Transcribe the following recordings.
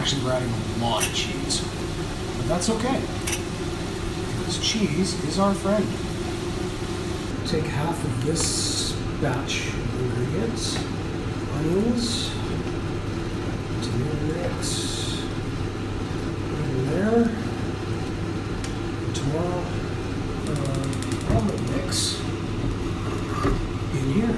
Actually, we're adding a lot of cheese. But that's okay. Because cheese is our friend. Take half of this batch of ingredients. Onions. Tomato mix. In there. Tomorrow, almond mix in here.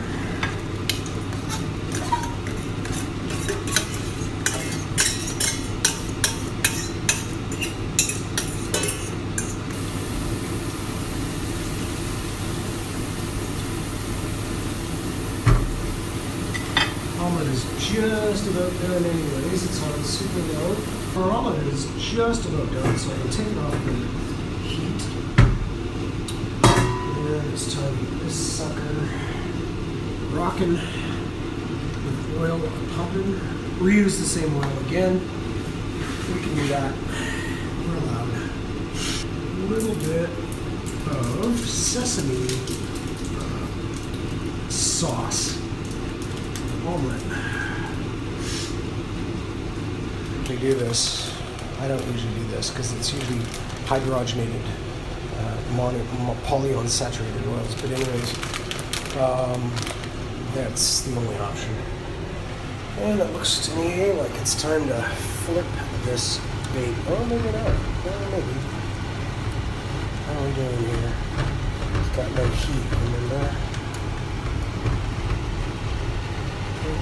Omelet is just about done anyways. It's on super low. Our omelet is just about done, so I can take it off the heat. And it's time to get this sucker rocking with oil pumping. Reuse the same oil again. We can do that. We're allowed. A little bit of sesame sauce. Omelet. We do this. I don't usually do this because it's usually hydrogenated polyunsaturated oils. But anyways, that's the only option. And it looks to me like it's time to flip this bait. Oh, maybe not. Oh, maybe. How are we doing here? It's got no heat, remember?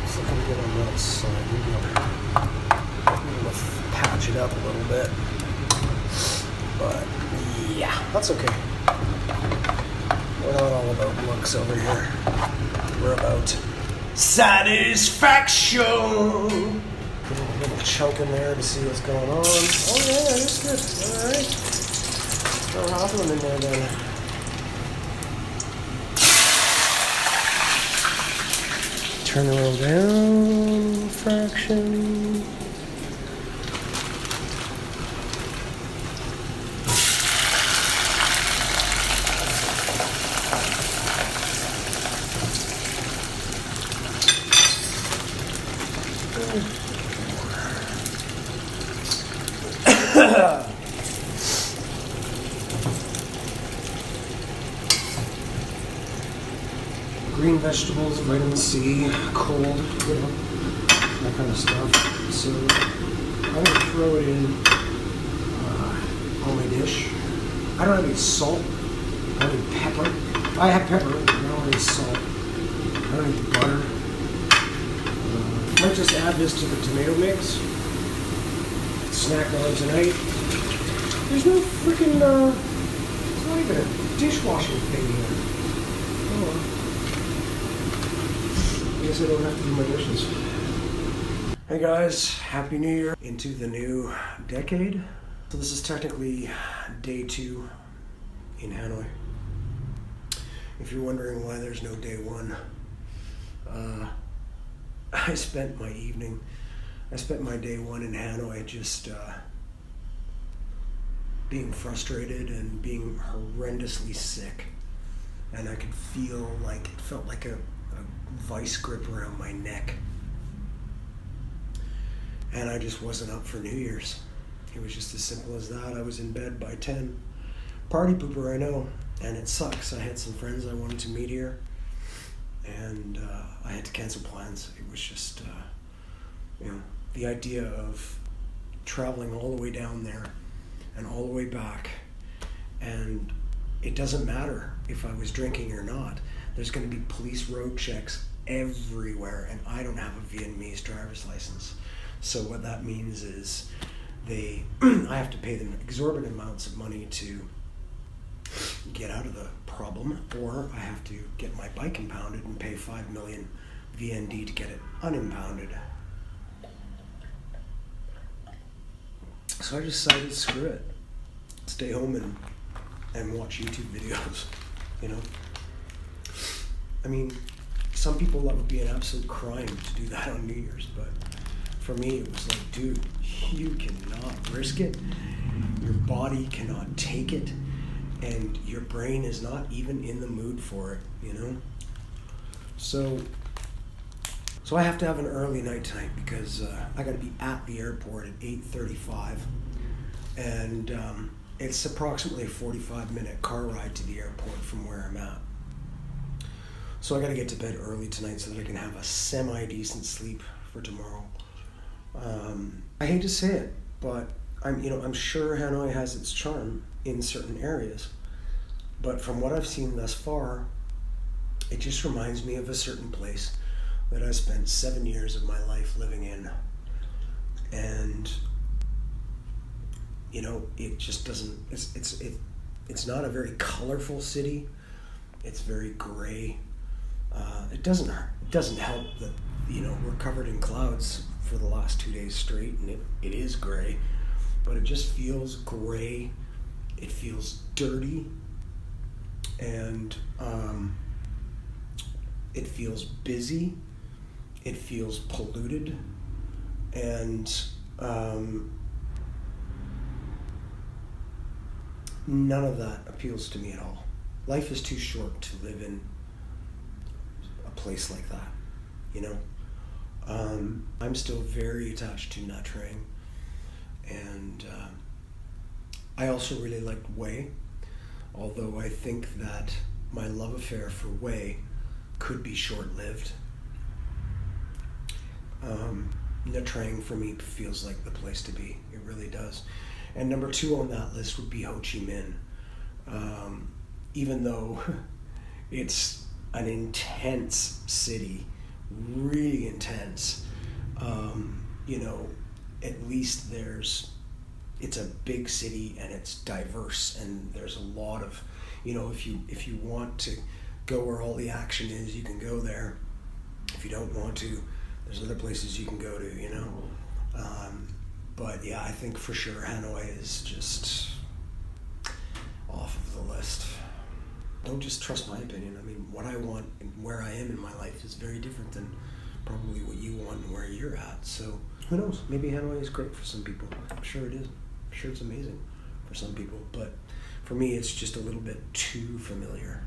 It's looking good on that side. I'm going to patch it up a little bit. But, yeah, that's okay. We're not all about looks over here. We're about satisfaction. Put a little chunk in there to see what's going on. Oh, yeah, that's good. All right. Throw half of them in there then. Turn the roll down, fraction. Green vegetables, vitamin C, cold, that kind of stuff. So I'm gonna throw it in on my dish. I don't have any salt. I don't need pepper. I have pepper, but I don't have any salt. I don't need butter. I might just add this to the tomato mix. Snack on tonight. There's no freaking, it's not even a dishwashing thing here. Oh well. I guess I don't have to do my dishes. Hey guys, Happy New Year into the new decade. So this is technically day 2 in Hanoi. If you're wondering why there's no day 1, I spent my day 1 in Hanoi just being frustrated and being horrendously sick. And I could feel like, it felt like a vice grip around my neck. And I just wasn't up for New Year's. It was just as simple as that. I was in bed by 10. Party pooper, I know. And it sucks. I had some friends I wanted to meet here. And I had to cancel plans. It was just, the idea of traveling all the way down there and all the way back. And it doesn't matter if I was drinking or not. There's going to be police road checks everywhere, and I don't have a Vietnamese driver's license. So what that means is I have to pay them exorbitant amounts of money to get out of the problem, or I have to get my bike impounded and pay 5 million VND to get it unimpounded. So I decided, screw it. Stay home and watch YouTube videos, I mean, some people, that would be an absolute crime to do that on New Year's, but for me it was like, dude, you cannot risk it. Your body cannot take it, and your brain is not even in the mood for it, So So I have to have an early night tonight because I got to be at the airport at 8:35, and it's approximately a 45-minute car ride to the airport from where I'm at. So I got to get to bed early tonight so that I can have a semi-decent sleep for tomorrow. I hate to say it, but I'm sure Hanoi has its charm in certain areas, but from what I've seen thus far, it just reminds me of a certain place that I spent 7 years of my life living in, and it just doesn't. It's not a very colorful city. It's very gray. It doesn't help that we're covered in clouds for the last 2 days straight, and it is gray, but it just feels gray. It feels dirty, and it feels busy. It feels polluted, and none of that appeals to me at all. Life is too short to live in a place like that, I'm still very attached to Nha Trang, and I also really liked Hue, although I think that my love affair for Hue could be short-lived. Nha Trang for me feels like the place to be. It really does. And number 2 on that list would be Ho Chi Minh. Even though it's an intense city, really intense, at least it's a big city and it's diverse, and there's a lot of, if you want to go where all the action is, you can go there. If you don't want to, there's other places you can go to, but yeah, I think for sure Hanoi is just off of the list. Don't just trust my opinion. What I want and where I am in my life is very different than probably what you want and where you're at. So who knows? Maybe Hanoi is great for some people. I'm sure it is. I'm sure it's amazing for some people. But for me, it's just a little bit too familiar.